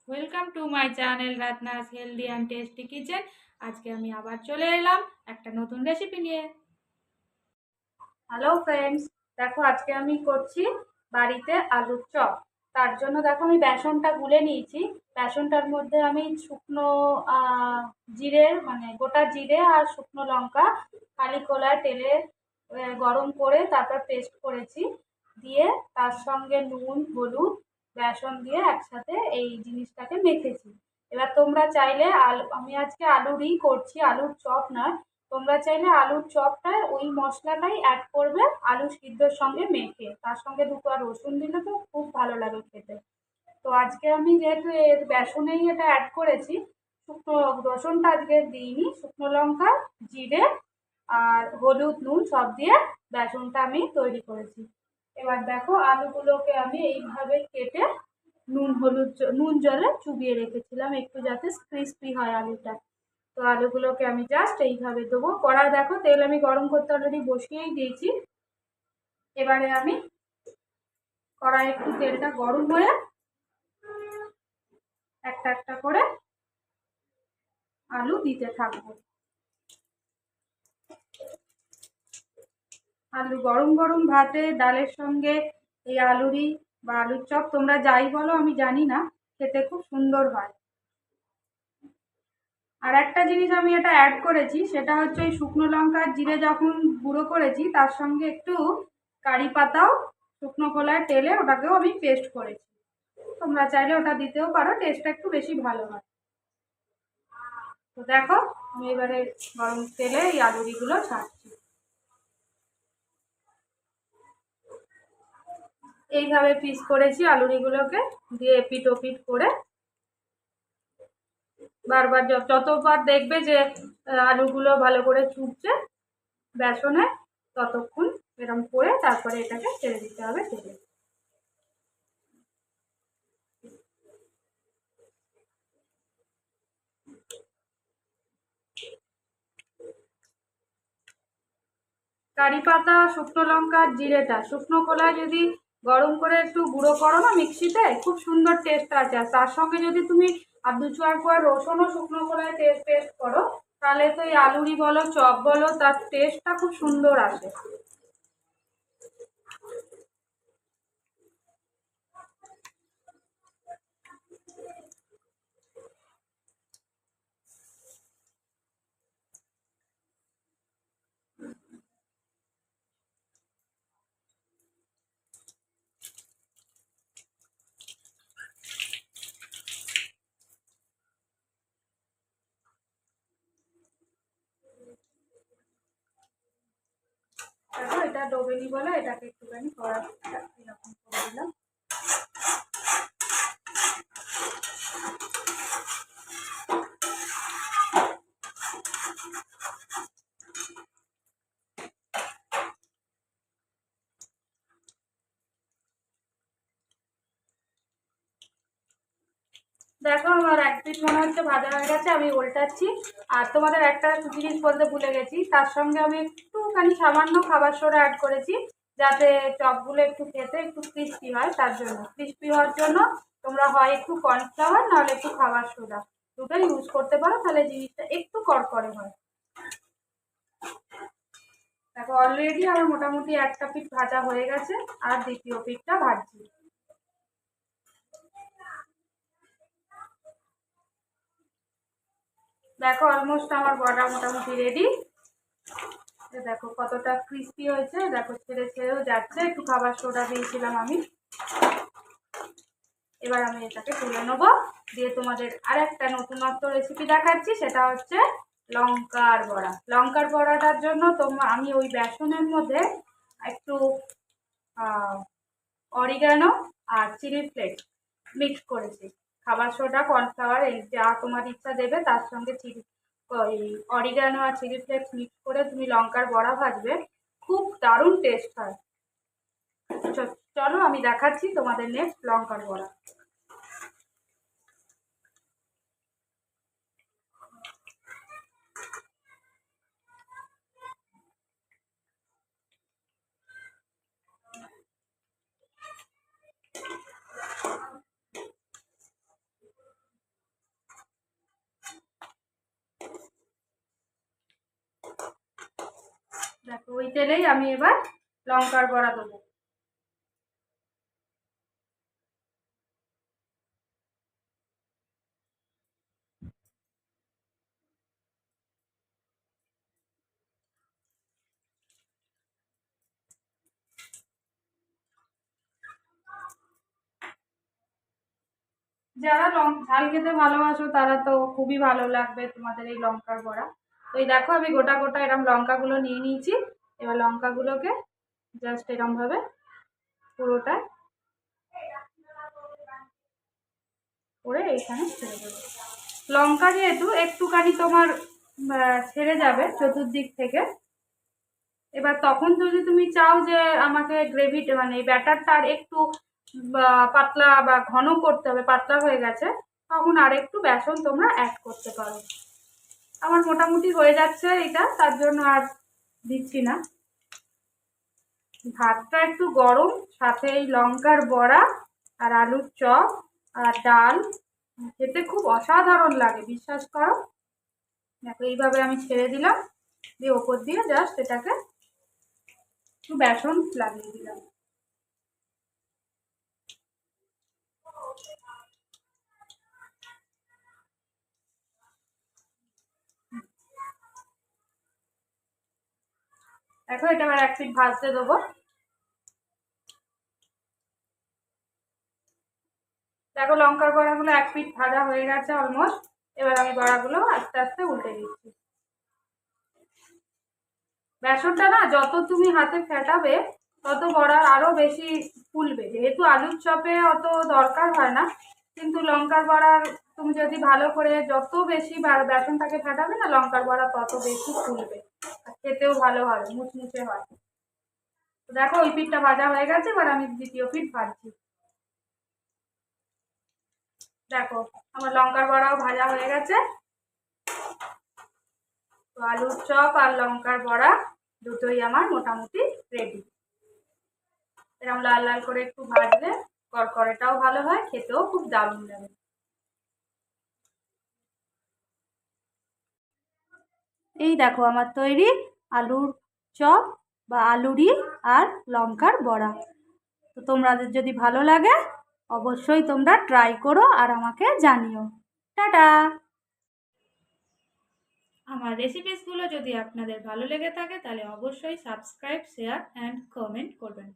Welcome to my channel Ratna's healthy and tasty kitchen. আজকে আমি আবার চলে এলাম একটা নতুন রেসিপি নিয়ে। হ্যালো ফ্রেন্ডস, দেখো আজকে আমি করছি বাড়িতে আলুর চপ। তার জন্য দেখো আমি বেসনটা গুলে নিয়েছি। বেসনটার মধ্যে আমি শুকনো জিরে মানে গোটা জিরে আর শুকনো লঙ্কা খালি কড়ায় তেলে গরম করে তারপর পেস্ট করেছি, দিয়ে তার সঙ্গে নুন হলুদ বেসন দিয়ে একসাথে এই জিনিসটাকে মেখেছি। এবার তোমরা চাইলে আমি আজকে আলুরই করছি, আলুর চপ নয়। তোমরা চাইলে আলুর চপটা ওই মশলাটাই অ্যাড করবে আলু সিদ্ধর সঙ্গে মেখে, তার সঙ্গে দুটো আর রসুন দিলে তো খুব ভালো লাগে খেতে। তো আজকে আমি যেহেতু এর বেসনেই এটা অ্যাড করেছি, শুকনো রসুনটা আজকে দিইনি, শুকনো লঙ্কা জিরে আর হলুদ নুন সব দিয়ে বেসনটা আমি তৈরি করেছি। এবার দেখো আলুগুলোকে আমি এইভাবে কেটে নুন জলে চুবিয়ে রেখেছিলাম একটু যাতে ক্রিস্পি হয় আলুটা। তো আলুগুলোকে আমি জাস্ট এইভাবে দেবো। কড়াই দেখো তেল আমি গরম করতে অলরেডি বসিয়েই দিয়েছি। এবারে আমি কড়াই একটু তেলটা গরম হয়ে একটা একটা করে আলু দিতে থাকবো। আলু গরম গরম ভাতে ডালের সঙ্গে এই আলুরই বা আলুর চপ তোমরা যাই বলো আমি জানি না, খেতে খুব সুন্দর হয়। আর একটা জিনিস আমি এটা অ্যাড করেছি, সেটা হচ্ছে ওই শুকনো লঙ্কা জিরে যখন গুঁড়ো করেছি তার সঙ্গে একটু কারি পাতাও শুকনো খোলায় তেলে ওটাকেও আমি পেস্ট করেছি। তোমরা চাইলে ওটা দিতেও পারো, টেস্টটা একটু বেশি ভালো হয়। তো দেখো আমি এবারে গরম তেলে এই আলুরিগুলো ছাড়ছি। এইভাবে পিস করেছি আলুরিগুলোকে, দিয়ে এপিট ওপিট করে বারবার যতবার দেখবে যে আলুগুলো ভালো করে চুপছে বেসনে, ততক্ষণ এরকম করে তারপরে এটাকে ছেড়ে দিতে হবে তেলে। কারি পাতা শুকনো লঙ্কা জিরেটা শুকনো কলায় যদি গরম করে একটু গুঁড়ো করো না মিক্সিতে, খুব সুন্দর টেস্ট আছে। আর তার সঙ্গে যদি তুমি আর দু চার কোয়া রসুনও শুকনো কলায় পেস্ট করো, তাহলে তো এই আলুরি বলো চপ বলো তার টেস্টটা খুব সুন্দর আসে। দেখো এটা ডোবেনি বলে এটাকে একটুখানি কড়া এরকম করে দিলাম। দেখো আমার এক পিস মনে হচ্ছে ভাজা হয়ে গেছে, আমি উল্টাচ্ছি। আর তোমাদের একটা জিনিস বলতে ভুলে গেছি, তার সঙ্গে আমি একটুখানি সামান্য খাবার সোডা অ্যাড করেছি, যাতে চপগুলো একটু খেতে একটু ক্রিস্পি হয়। তার জন্য ক্রিস্পি হওয়ার জন্য তোমরা হয় একটু কর্নফ্লাওয়ার নাহলে একটু খাবার সোডা দুটোই ইউজ করতে পারো, তাহলে জিনিসটা একটু কড়কড়ে হয়। দেখো অলরেডি আমার মোটামুটি একটা পিঠ ভাজা হয়ে গেছে, আর দ্বিতীয় পিঠটা ভাজছি। দেখো অলমোস্ট আমার বড়া মোটামুটি রেডি। দেখো কতটা ক্রিস্পি হয়েছে, দেখো ছেড়ে ছেড়েও যাচ্ছে, একটু খাবার সোডা দিয়েছিলাম আমি। এবার আমি এটাকে তুলে নেবো, দিয়ে তোমাদের আর একটা নতুনত্ব রেসিপি দেখাচ্ছি, সেটা হচ্ছে লঙ্কার বড়া। লঙ্কার বড়াটার জন্য আমি ওই বেসনের মধ্যে একটু অরিগানো আর চিলি ফ্লেক্স মিক্স করেছি। খাবার সোডা কর্নফ্লাওয়ার এই যা তোমার ইচ্ছা দেবে, তার সঙ্গে ওই অরিগানো আর চিলি ফ্লেক্স মিক্স করে তুমি লঙ্কার বড়া ভাজবে, খুব দারুণ টেস্ট হয়। চলো আমি দেখাচ্ছি তোমাদের নেক্সট লঙ্কার বড়া। তেলেই আমি এবার লঙ্কার বড়া দেবো। যারা ঝাল খেতে ভালোবাসো তারা তো খুবই ভালো লাগবে তোমাদের এই লঙ্কার বড়া। তো এই দেখো আমি গোটা গোটা এরকম লঙ্কাগুলো নিয়ে নিয়েছি। এবার লঙ্কাগুলোকে জাস্ট এরকম ভাবে পুরোটা করে এইখানে ছেড়ে দেবো। লঙ্কা যেহেতু একটুখানি তোমার ছেড়ে যাবে চতুর্দিক থেকে, এবার তখন যদি তুমি চাও যে আমাকে গ্রেভি মানে ব্যাটারটা আর একটু পাতলা বা ঘন করতে হবে, পাতলা হয়ে গেছে, তখন আর একটু বেসন তোমরা অ্যাড করতে পারো। আমার মোটামুটি হয়ে যাচ্ছে এটা, তার জন্য আর দিচ্ছি না। ভাতটা একটু গরম, সাথে এই লঙ্কার বড়া আর আলুর চপ আর ডাল খেতে খুব অসাধারণ লাগে, বিশ্বাস করো। দেখো এইভাবে আমি ছেড়ে দিলাম, দিয়ে ওপর দিয়ে জাস্ট এটাকে একটু বেসন লাগিয়ে দিলাম। দেখো এটা আবার এক পিঠ ভাজতে দেবো। দেখো লঙ্কার বড়াগুলো এক পিঠ ভাজা হয়ে গেছে অলমোস্ট। এবার আমি বড়াগুলো আস্তে আস্তে উল্টে দিচ্ছি। বেসনটা না যত তুমি হাতে ফেটাবে তত বড়া আরো বেশি ফুলবে। যেহেতু আলুর চপে অত দরকার হয় না, কিন্তু লঙ্কার বড়ার তুমি যদি ভালো করে যত বেশি বেসনটাকে ফেটাবে না, লঙ্কার বড়া তত বেশি ফুলবে আর খেতেও ভালো হয়, মুচমুচে হয়। তো দেখো ওই পিঠটা ভাজা হয়ে গেছে, এবার আমি দ্বিতীয় পিঠ ভাজছি। দেখো আমার লঙ্কার বড়াও ভাজা হয়ে গেছে। তো আলুর চপ আর লঙ্কার বড়া দুটোই আমার মোটামুটি রেডি। এরকম লাল লাল করে একটু ভাজলে করকরেটাও ভালো হয়, খেতেও খুব দারুণ লাগে। এই দেখো আমার তৈরি আলুর চপ বা আলুরি আর লঙ্কার বড়া। তো তোমাদের যদি ভালো লাগে অবশ্যই তোমরা ট্রাই করো আর আমাকে জানিও। টাটা। আমার রেসিপিসগুলো যদি আপনাদের ভালো লেগে থাকে তাহলে অবশ্যই সাবস্ক্রাইব, শেয়ার অ্যান্ড কমেন্ট করবেন।